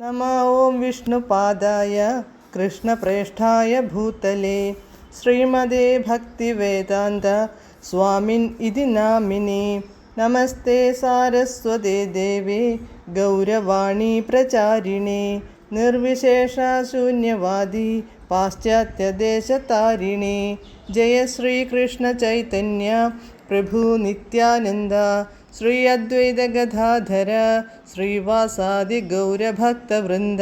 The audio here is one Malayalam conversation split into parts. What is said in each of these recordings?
नमः ॐ विष्णुपादाय कृष्णप्रेष्ठाय भूतले श्रीमदे भक्तिवेदान्त स्वामिन् इति नामिने। नमस्ते सारस्वते देवे गौरवाणी प्रचारिणे निर्विशेषशून्यवादी पाश्चात्यदेशतारिणे। जय श्रीकृष्ण चैतन्य प्रभु नित्यानन्द श्री अद्वैत गदाधर श्रीवासादि गौरभक्तवृन्द।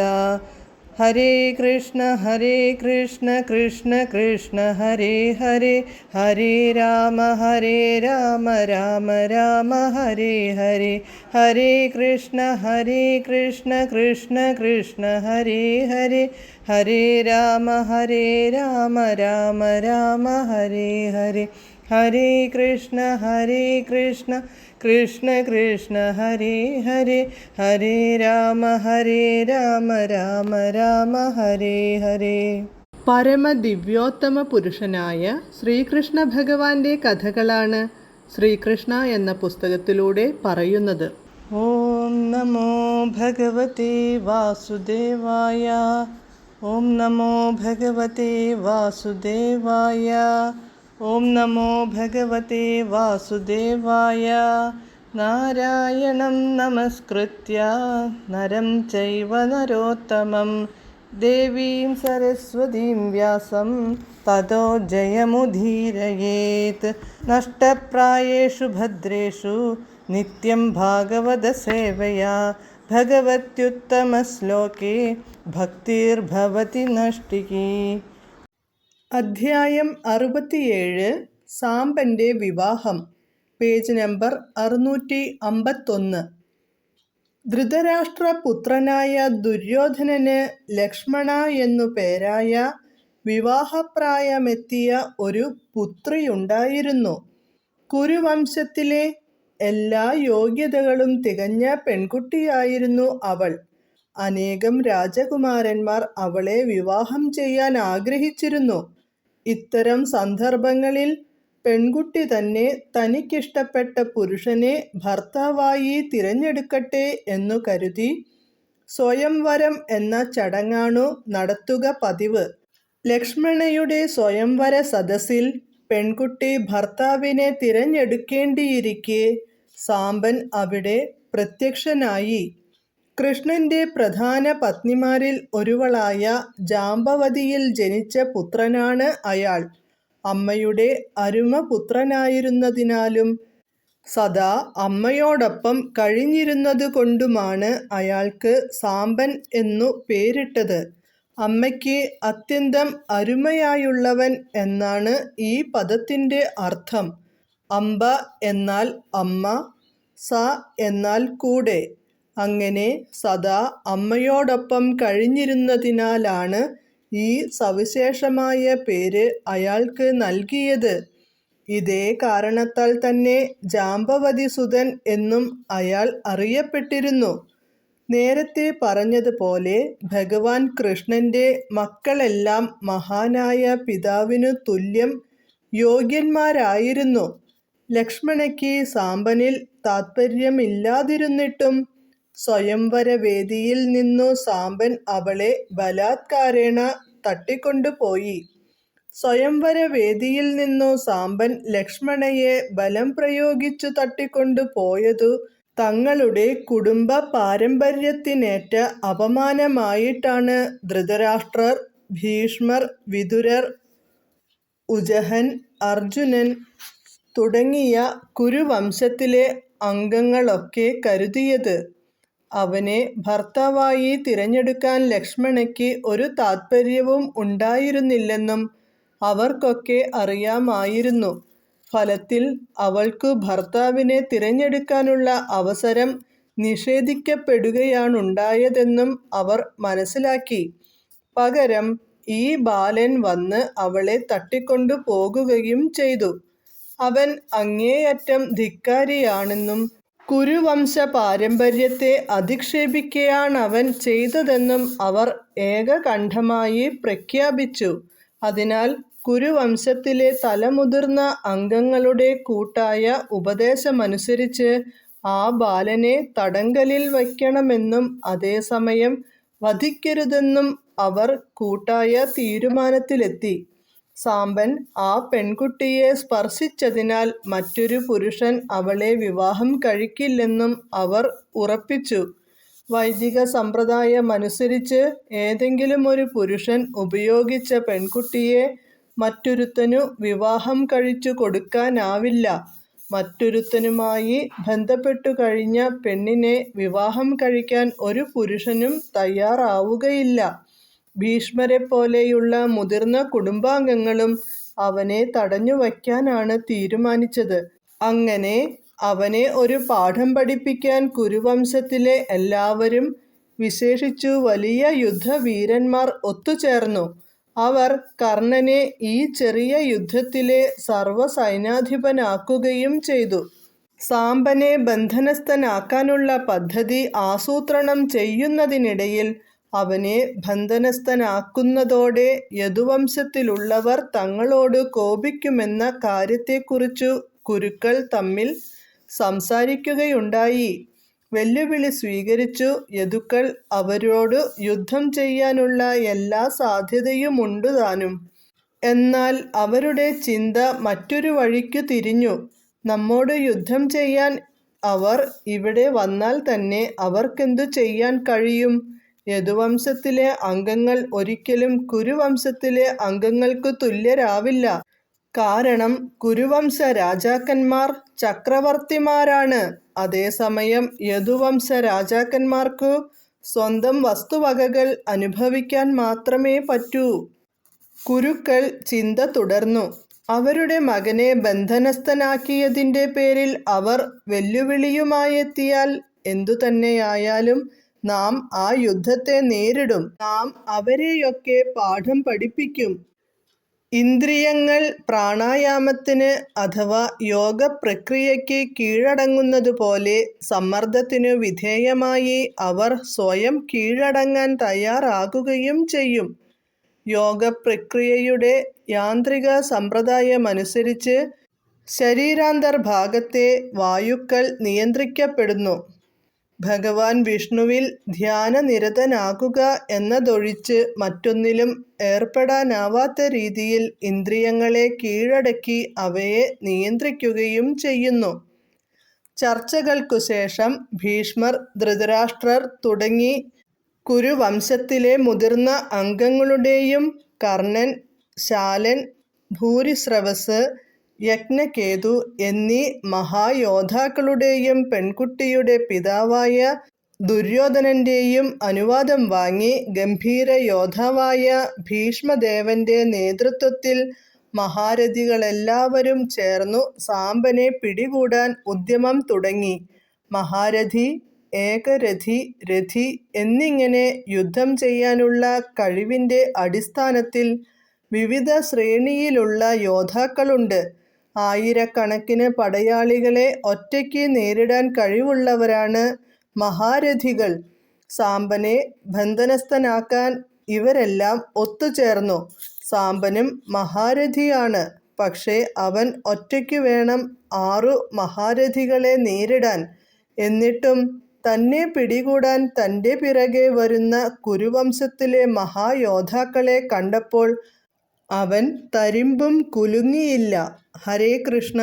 हरे कृष्ण कृष्ण कृष्ण हरे हरे, हरे राम राम राम हरे हरे। हरे कृष्ण कृष्ण कृष्ण हरे हरे, हरे राम राम राम हरे हरे। हरे कृष्ण कृष्ण कृष्ण हरे हरे, हरे राम राम हरे हरे. പരമദിവ്യോത്തമ പുരുഷനായ ശ്രീകൃഷ്ണ ഭഗവാന്റെ കഥകളാണ് ശ്രീകൃഷ്ണ എന്ന പുസ്തകത്തിലൂടെ പറയുന്നത്. ഓം നമോ ഭഗവതേ വാസുദേവായ, ഓം നമോ ഭഗവതേ വാസുദേവായ, ഓം നമോ ഭഗവതേ വാസുദേവായ. നാരായണം നമസ്കൃത്യ നരം ചൈവ നരോത്തമം ദേവീം സരസ്വതീം വ്യാസം തതോ ജയമുദീരയേത്. നഷ്ടപ്രായേഷു ഭദ്രേഷു നിത്യം ഭാഗവത സേവയാ ഭഗവത്യുത്തമശ്ലോകേ ഭക്തിർഭവതി നഷ്ടികി. അധ്യായം 67 സാംബന്റെ വിവാഹം. Page number 651. ധൃതരാഷ്ട്രപുത്രനായ ദുര്യോധനന് ലക്ഷ്മണ എന്നു പേരായ വിവാഹപ്രായമെത്തിയ ഒരു പുത്രിയുണ്ടായിരുന്നു. കുരുവംശത്തിലെ എല്ലാ യോഗ്യതകളും തികഞ്ഞ പെൺകുട്ടിയായിരുന്നു അവൾ. അനേകം രാജകുമാരന്മാർ അവളെ വിവാഹം ചെയ്യാൻ ആഗ്രഹിച്ചിരുന്നു. ഇത്തരം സന്ദർഭങ്ങളിൽ പെൺകുട്ടി തന്നെ തനിക്കിഷ്ടപ്പെട്ട പുരുഷനെ ഭർത്താവായി തിരഞ്ഞെടുക്കട്ടെ എന്നു കരുതി സ്വയംവരം എന്ന ചടങ്ങാണു നടത്തുക പതിവ്. ലക്ഷ്മണയുടെ സ്വയംവര സദസ്സിൽ പെൺകുട്ടി ഭർത്താവിനെ തിരഞ്ഞെടുക്കേണ്ടിയിരിക്കെ സാംബൻ അവിടെ പ്രത്യക്ഷനായി. കൃഷ്ണന്റെ പ്രധാന പത്നിമാരിൽ ഒരുവളായ ജാംബവതിയിൽ ജനിച്ച പുത്രനാണ് അയാൾ. അമ്മയുടെ അരുമപുത്രനായിരുന്നതിനാലും സദാ അമ്മയോടൊപ്പം കഴിഞ്ഞിരുന്നതുകൊണ്ടുമാണ് അയാൾക്ക് സാംബൻ എന്നു പേരിട്ടത്. അമ്മയ്ക്ക് അത്യന്തം അരുമയായുള്ളവൻ എന്നാണ് ഈ പദത്തിൻ്റെ അർത്ഥം. അംബ എന്നാൽ അമ്മ, സ എന്നാൽ കൂടെ. അങ്ങനെ സദാ അമ്മയോടൊപ്പം കഴിഞ്ഞിരുന്നതിനാലാണ് ഈ സവിശേഷമായ പേര് അയാൾക്ക് നൽകിയത്. ഇതേ കാരണത്താൽ തന്നെ ജാംബവതിസുതൻ എന്നും അയാൾ അറിയപ്പെട്ടിരുന്നു. നേരത്തെ പറഞ്ഞതുപോലെ ഭഗവാൻ കൃഷ്ണന്റെ മക്കളെല്ലാം മഹാനായ പിതാവിനു തുല്യം യോഗ്യന്മാരായിരുന്നു. ലക്ഷ്മണയ്ക്ക് സാംബനിൽ താത്പര്യമില്ലാതിരുന്നിട്ടും സ്വയംവരവേദിയിൽ നിന്നു സാംബൻ അവളെ ബലാത്കാരേണ തട്ടിക്കൊണ്ടുപോയി. സ്വയംവരവേദിയിൽ നിന്നു സാംബൻ ലക്ഷ്മണയെ ബലം പ്രയോഗിച്ചു തട്ടിക്കൊണ്ടുപോയതു തങ്ങളുടെ കുടുംബ പാരമ്പര്യത്തിനേറ്റ അപമാനമായിട്ടാണ് ധൃതരാഷ്ട്രർ, ഭീഷ്മർ, വിതുരർ, ഉജഹൻ, അർജുനൻ തുടങ്ങിയ കുരുവംശത്തിലെ അംഗങ്ങളൊക്കെ കരുതിയത്. അവനെ ഭർത്താവായി തിരഞ്ഞെടുക്കാൻ ലക്ഷ്മണയ്ക്ക് ഒരു താത്പര്യവും ഉണ്ടായിരുന്നില്ലെന്നും അവർക്കൊക്കെ അറിയാമായിരുന്നു. ഫലത്തിൽ അവൾക്കു ഭർത്താവിനെ തിരഞ്ഞെടുക്കാനുള്ള അവസരം നിഷേധിക്കപ്പെടുകയാണുണ്ടായതെന്നും അവർ മനസ്സിലാക്കി. പകരം ഈ ബാലൻ വന്ന് അവളെ തട്ടിക്കൊണ്ടു പോകുകയും ചെയ്തു. അവൻ അങ്ങേയറ്റം ധിക്കാരിയാണെന്നും കുരുവംശ പാരമ്പര്യത്തെ അധിക്ഷേപിക്കുകയാണവൻ ചെയ്തതെന്നും അവർ ഏകകണ്ഠമായി പ്രഖ്യാപിച്ചു. അതിനാൽ കുരുവംശത്തിലെ തലമുതിർന്ന അംഗങ്ങളുടെ കൂട്ടായ ഉപദേശമനുസരിച്ച് ആ ബാലനെ തടങ്കലിൽ വയ്ക്കണമെന്നും അതേസമയം വധിക്കരുതെന്നും അവർ കൂട്ടായ തീരുമാനത്തിലെത്തി. സാമ്പൻ ആ പെൺകുട്ടിയെ സ്പർശിച്ചതിനാൽ മറ്റൊരു പുരുഷൻ അവളെ വിവാഹം കഴിക്കില്ലെന്നും അവർ ഉറപ്പിച്ചു. വൈദിക സമ്പ്രദായമനുസരിച്ച് ഏതെങ്കിലും ഒരു പുരുഷൻ ഉപയോഗിച്ച പെൺകുട്ടിയെ മറ്റൊരുത്തനു വിവാഹം കഴിച്ചു കൊടുക്കാനാവില്ല. മറ്റൊരുത്തനുമായി ബന്ധപ്പെട്ടു കഴിഞ്ഞ പെണ്ണിനെ വിവാഹം കഴിക്കാൻ ഒരു പുരുഷനും തയ്യാറാവുകയില്ല. ഭീഷ്മരെപ്പോലെയുള്ള മുതിർന്ന കുടുംബാംഗങ്ങളും അവനെ തടഞ്ഞു വയ്ക്കാനാണ് തീരുമാനിച്ചത്. അങ്ങനെ അവനെ ഒരു പാഠം പഠിപ്പിക്കാൻ കുരുവംശത്തിലെ എല്ലാവരും, വിശേഷിച്ചു വലിയ യുദ്ധവീരന്മാർ ഒത്തുചേർന്നു. അവർ കർണനെ ഈ ചെറിയ യുദ്ധത്തിലെ സർവ്വസൈന്യാധിപനാക്കുകയും ചെയ്തു. സാമ്പനെ ബന്ധനസ്ഥനാക്കാനുള്ള പദ്ധതി ആസൂത്രണം ചെയ്യുന്നതിനിടയിൽ അവനെ ബന്ധനസ്ഥനാക്കുന്നതോടെ യദുവംശത്തിലുള്ളവർ തങ്ങളോട് കോപിക്കുമെന്ന കാര്യത്തെക്കുറിച്ചു കുരുക്കൾ തമ്മിൽ സംസാരിക്കുകയുണ്ടായി. വെല്ലുവിളി സ്വീകരിച്ചു യദുക്കൾ അവരോട് യുദ്ധം ചെയ്യാനുള്ള എല്ലാ സാധ്യതയുമുണ്ടുതാനും. എന്നാൽ അവരുടെ ചിന്ത മറ്റൊരു വഴിക്കു തിരിഞ്ഞു. നമ്മോട് യുദ്ധം ചെയ്യാൻ അവർ ഇവിടെ വന്നാൽ തന്നെ അവർക്കെന്തു ചെയ്യാൻ കഴിയും? യദുവംശത്തിലെ അംഗങ്ങൾ ഒരിക്കലും കുരുവംശത്തിലെ അംഗങ്ങൾക്കു തുല്യരാവില്ല. കാരണം കുരുവംശ രാജാക്കന്മാർ ചക്രവർത്തിമാരാണ്. അതേസമയം യദുവംശ രാജാക്കന്മാർക്കു സ്വന്തം വസ്തുവകകൾ അനുഭവിക്കാൻ മാത്രമേ പറ്റൂ. കുരുക്കൾ ചിന്ത തുടർന്നു. അവരുടെ മകനെ ബന്ധനസ്ഥനാക്കിയതിൻ്റെ പേരിൽ അവർ വെല്ലുവിളിയുമായെത്തിയാൽ എന്തുതന്നെയായാലും നാം ആ യുദ്ധത്തെ നേരിടും. നാം അവരെയൊക്കെ പാഠം പഠിപ്പിക്കും. ഇന്ദ്രിയങ്ങൾ പ്രാണായാമത്തിന് അഥവാ യോഗപ്രക്രിയയ്ക്ക് കീഴടങ്ങുന്നതുപോലെ സമ്മർദ്ദത്തിനു വിധേയമായി അവർ സ്വയം കീഴടങ്ങാൻ തയ്യാറാകുകയും ചെയ്യും. യോഗപ്രക്രിയയുടെ യാന്ത്രിക സമ്പ്രദായമനുസരിച്ച് ശരീരാന്തർഭാഗത്തെ വായുക്കൾ നിയന്ത്രിക്കപ്പെടുന്നു. ഭഗവാൻ വിഷ്ണുവിൽ ധ്യാനനിരതനാകുക എന്നതൊഴിച്ച് മറ്റൊന്നിലും ഏർപ്പെടാനാവാത്ത രീതിയിൽ ഇന്ദ്രിയങ്ങളെ കീഴടക്കി അവയെ നിയന്ത്രിക്കുകയും ചെയ്യുന്നു. ചർച്ചകൾക്കുശേഷം ഭീഷ്മർ, ധൃതരാഷ്ട്രർ തുടങ്ങി കുരുവംശത്തിലെ മുതിർന്ന അംഗങ്ങളുടെയും കർണൻ, ശാലൻ, ഭൂരിശ്രവസ്, യജ്ഞകേതു എന്നീ മഹായോദ്ധാക്കളുടെയും പെൺകുട്ടിയുടെ പിതാവായ ദുര്യോധനന്റെയും അനുവാദം വാങ്ങി ഗംഭീരയോദ്ധാവായ ഭീഷ്മദേവന്റെ നേതൃത്വത്തിൽ മഹാരഥികളെല്ലാവരും ചേർന്നു സാമ്പനെ പിടികൂടാൻ ഉദ്യമം തുടങ്ങി. മഹാരഥി, ഏകരഥി, രഥി എന്നിങ്ങനെ യുദ്ധം ചെയ്യാനുള്ള കഴിവിൻ്റെ അടിസ്ഥാനത്തിൽ വിവിധ ശ്രേണിയിലുള്ള യോദ്ധാക്കളുണ്ട്. ആയിരക്കണക്കിന് പടയാളികളെ ഒറ്റയ്ക്ക് നേരിടാൻ കഴിവുള്ളവരാണ് മഹാരഥികൾ. സാമ്പനെ ബന്ധനസ്ഥനാക്കാൻ ഇവരെല്ലാം ഒത്തുചേർന്നു. സാമ്പനും മഹാരഥിയാണ്. പക്ഷേ അവൻ ഒറ്റയ്ക്ക് വേണം 6 മഹാരഥികളെ നേരിടാൻ. എന്നിട്ടും തന്നെ പിടികൂടാൻ തൻ്റെ പിറകെ വരുന്ന കുരുവംശത്തിലെ മഹായോദ്ധാക്കളെ കണ്ടപ്പോൾ അവൻ തരിമ്പും കുലുങ്ങിയില്ല. ഹരേ കൃഷ്ണ.